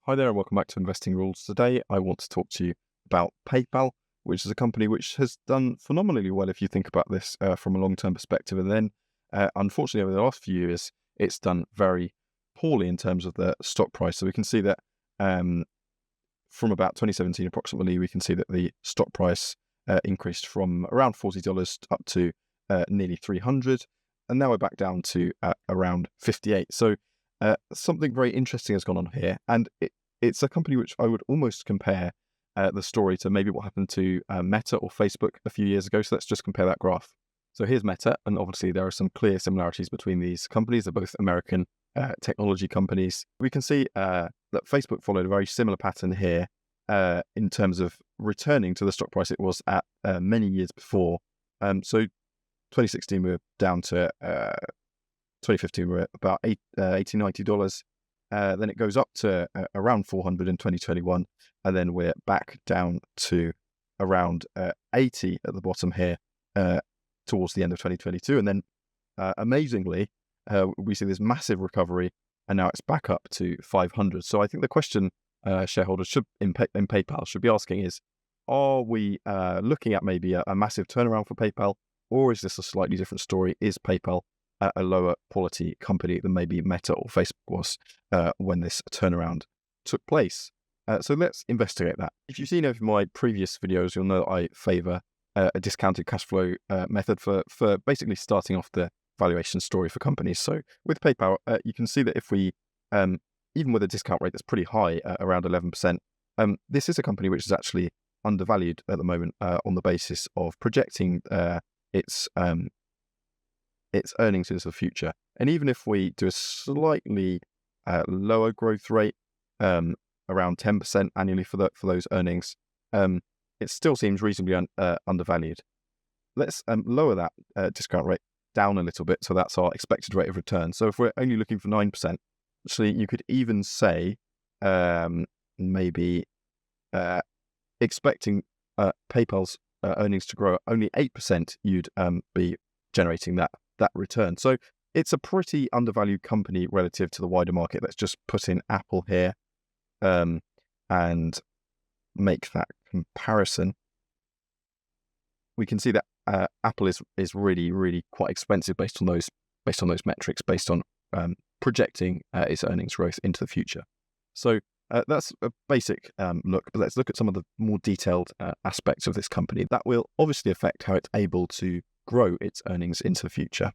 Hi there and welcome back to Investing Rules. Today I want to talk to you about PayPal, which is a company which has done phenomenally well if you think about this from a long-term perspective. And then unfortunately over the last few years, it's done very poorly in terms of the stock price. So we can see that from about 2017 approximately, we can see that the stock price increased from around $40 up to nearly $300. And now we're back down to around 58. So something very interesting has gone on here, and it's a company which I would almost compare the story to maybe what happened to Meta or Facebook a few years ago. So let's just compare that graph. So here's Meta, and obviously there are some clear similarities between these companies. They're both American technology companies. We can see that Facebook followed a very similar pattern here in terms of returning to the stock price it was at many years before. So 2016 we were down to 2015 we're at about $80-$90. Then it goes up to around 400 in 2021, and then we're back down to around 80 at the bottom here towards the end of 2022. And then amazingly, we see this massive recovery, and now it's back up to 500. So I think the question shareholders should in PayPal should be asking is, are we looking at maybe a massive turnaround for PayPal, or is this a slightly different story? Is PayPal a lower quality company than maybe Meta or Facebook was when this turnaround took place? So let's investigate that. If you've seen over my previous videos, you'll know that I favor a discounted cash flow method for basically starting off the valuation story for companies. So with PayPal, you can see that if we, even with a discount rate that's pretty high, around 11%, this is a company which is actually undervalued at the moment on the basis of projecting its earnings into the future. And even if we do a slightly lower growth rate, around 10% annually for those earnings, it still seems reasonably undervalued. Let's lower that discount rate down a little bit, so that's our expected rate of return. So if we're only looking for 9%, actually you could even say maybe expecting PayPal's earnings to grow at only 8%, you'd be generating that return. So it's a pretty undervalued company relative to the wider market. Let's just put in Apple here and make that comparison. We can see that Apple is really quite expensive based on those metrics, based on projecting its earnings growth into the future. So that's a basic look, but let's look at some of the more detailed aspects of this company that will obviously affect how it's able to grow its earnings into the future.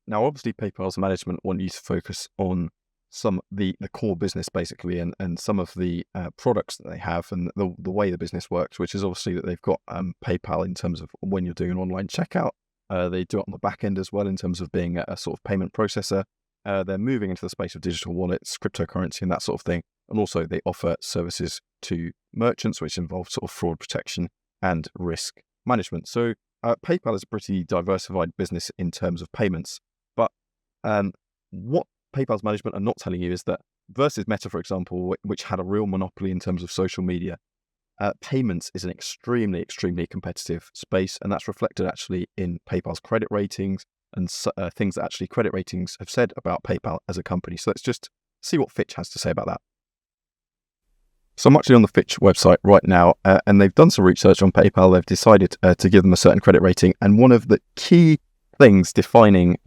Now, obviously, PayPal's management want you to focus on some the core business basically, and some of the products that they have and the way the business works, which is obviously that they've got PayPal in terms of when you're doing an online checkout. They do it on the back end as well in terms of being a sort of payment processor. They're moving into the space of digital wallets, cryptocurrency, and that sort of thing. And also they offer services to merchants, which involve sort of fraud protection and risk management. So PayPal is a pretty diversified business in terms of payments. But what PayPal's management are not telling you is that versus Meta, for example, which had a real monopoly in terms of social media, payments is an extremely competitive space. And that's reflected actually in PayPal's credit ratings and things that actually credit ratings have said about PayPal as a company. So let's just see what Fitch has to say about that. So I'm actually on the Fitch website right now, and they've done some research on PayPal. They've decided to give them a certain credit rating. And one of the key things defining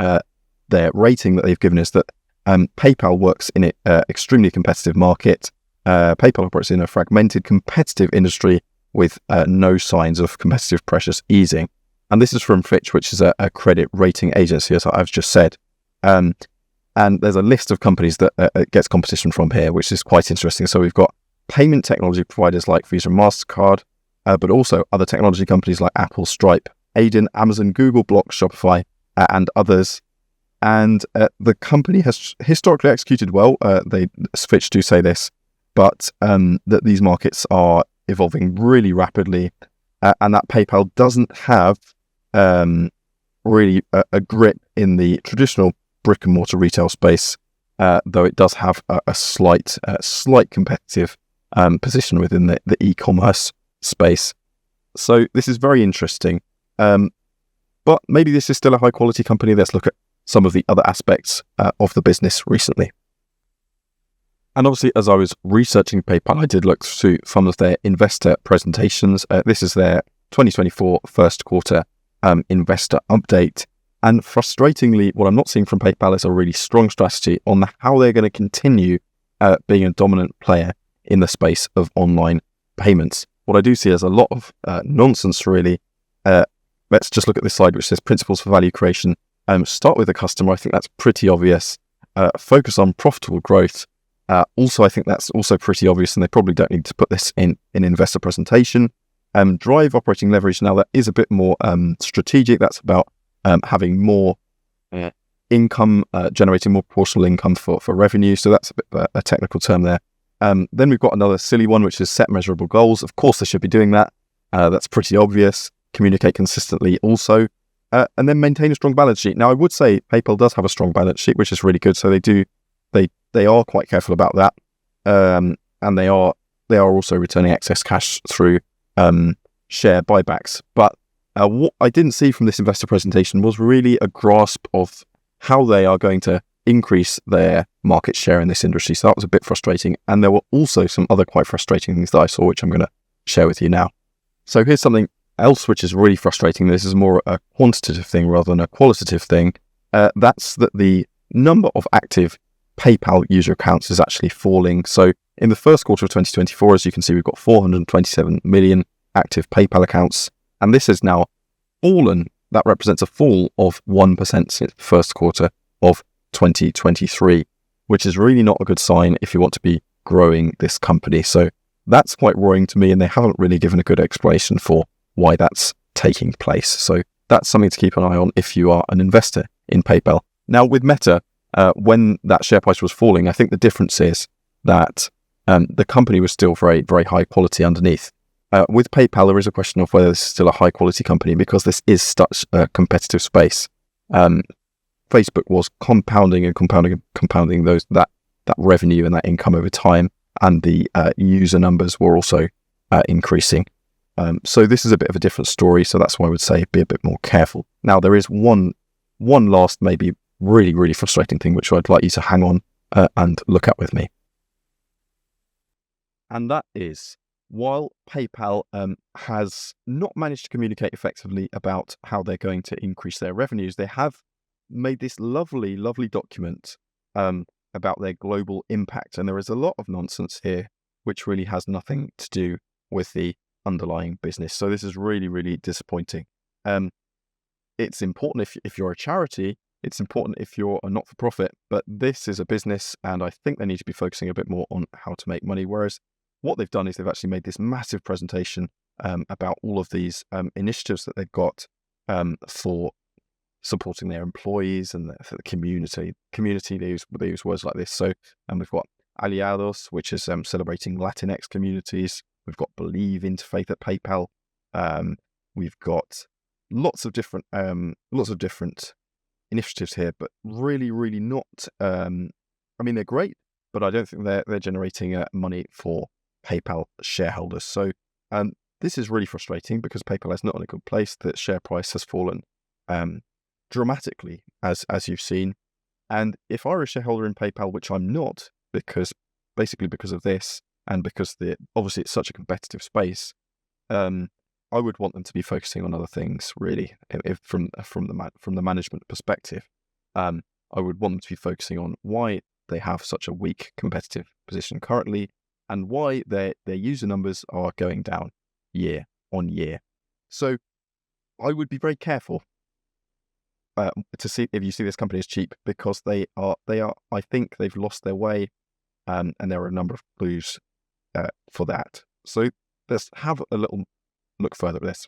their rating that they've given is that PayPal works in an extremely competitive market. PayPal operates in a fragmented, competitive industry with no signs of competitive pressures easing. And this is from Fitch, which is a credit rating agency, as I've just said. And there's a list of companies that it gets competition from here, which is quite interesting. So we've got payment technology providers like Visa and MasterCard, but also other technology companies like Apple, Stripe, Adyen, Amazon, Google, Block, Shopify, and others. And the company has historically executed well. Fitch do say this, but that these markets are evolving really rapidly, and that PayPal doesn't have really a grip in the traditional brick and mortar retail space, though it does have a slight competitive position within the e-commerce space. So this is very interesting. But maybe this is still a high quality company. Let's look at some of the other aspects of the business recently. And obviously, as I was researching PayPal, I did look through some of their investor presentations. This is their 2024 first quarter investor update. And frustratingly, what I'm not seeing from PayPal is a really strong strategy on how they're going to continue being a dominant player in the space of online payments. What I do see is a lot of nonsense, really. Let's just look at this slide, which says principles for value creation. Start with the customer. I think that's pretty obvious. Focus on profitable growth. Also, I think that's also pretty obvious, and they probably don't need to put this in an investor presentation. Drive operating leverage. Now, that is a bit more strategic. That's about having more income, generating more proportional income for revenue. So that's a bit of a technical term there. Then we've got another silly one, which is set measurable goals. Of course, they should be doing that. That's pretty obvious. Communicate consistently also. And then maintain a strong balance sheet. Now, I would say PayPal does have a strong balance sheet, which is really good. So they are quite careful about that. And they are also returning excess cash through share buybacks. But what I didn't see from this investor presentation was really a grasp of how they are going to increase their market share in this industry. So that was a bit frustrating. And there were also some other quite frustrating things that I saw, which I'm going to share with you now. So here's something else which is really frustrating. This is more a quantitative thing rather than a qualitative thing. That's that the number of active PayPal user accounts is actually falling. So in the first quarter of 2024, as you can see, we've got 427 million active PayPal accounts. And this has now fallen. That represents a fall of 1% since the first quarter of 2023, which is really not a good sign if you want to be growing this company. So that's quite worrying to me, and they haven't really given a good explanation for why that's taking place. So that's something to keep an eye on if you are an investor in PayPal. Now, with Meta, when that share price was falling, I think the difference is that the company was still very, very high quality underneath. With PayPal, there is a question of whether this is still a high quality company because this is such a competitive space. Facebook was compounding that revenue and that income over time, and the user numbers were also increasing. So this is a bit of a different story. So that's why I would say be a bit more careful. Now, there is one last maybe really, really frustrating thing which I'd like you to hang on and look at with me. And that is, while PayPal has not managed to communicate effectively about how they're going to increase their revenues, they have made this lovely, lovely document about their global impact. And there is a lot of nonsense here, which really has nothing to do with the underlying business. So this is really, really disappointing. It's important if you're a charity, it's important if you're a not-for-profit, but this is a business, and I think they need to be focusing a bit more on how to make money. Whereas what they've done is they've actually made this massive presentation about all of these initiatives that they've got for supporting their employees and for the community. They use words like this. So we've got Aliados, which is celebrating Latinx communities. We've got Believe Interfaith at PayPal. We've got lots of different initiatives here, but really, really not. I mean, they're great, but I don't think they're generating money for PayPal shareholders. So this is really frustrating because PayPal is not in a good place. The share price has fallen dramatically, as you've seen. And if I were a shareholder in PayPal, which I'm not, because of this, and because obviously it's such a competitive space, I would want them to be focusing on other things, really. If from the management perspective, I would want them to be focusing on why they have such a weak competitive position currently, and why their user numbers are going down year on year. So I would be very careful to see if you see this company as cheap, because they are. I think they've lost their way, and there are a number of clues for that. So let's have a little look further at this.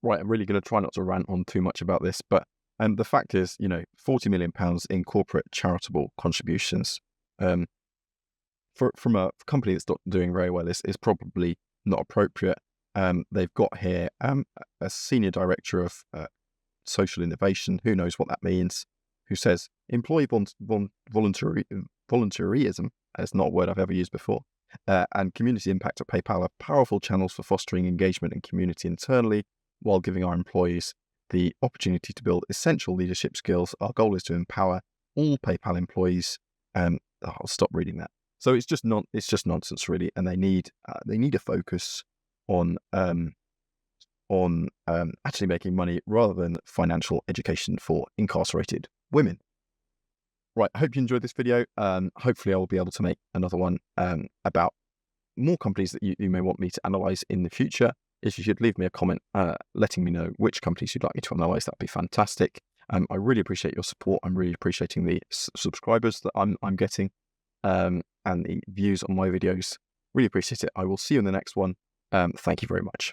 Right, I'm really going to try not to rant on too much about this, but the fact is, £40 million in corporate charitable contributions from a company that's not doing very well is probably not appropriate. They've got here a senior director of social innovation, who knows what that means, who says employee volunteerism, that's not a word I've ever used before, and community impact at PayPal are powerful channels for fostering engagement and community internally, while giving our employees the opportunity to build essential leadership skills. Our goal is to empower all PayPal employees. I'll stop reading that. So it's just nonsense really, and they need a focus on actually making money rather than financial education for incarcerated women. Right, I hope you enjoyed this video. Hopefully I will be able to make another one about more companies that you may want me to analyze in the future. If you could leave me a comment letting me know which companies you'd like me to analyze, that'd be fantastic. I really appreciate your support. I'm really appreciating the subscribers that I'm getting and the views on my videos. Really appreciate it. I will see you in the next one. Thank you very much.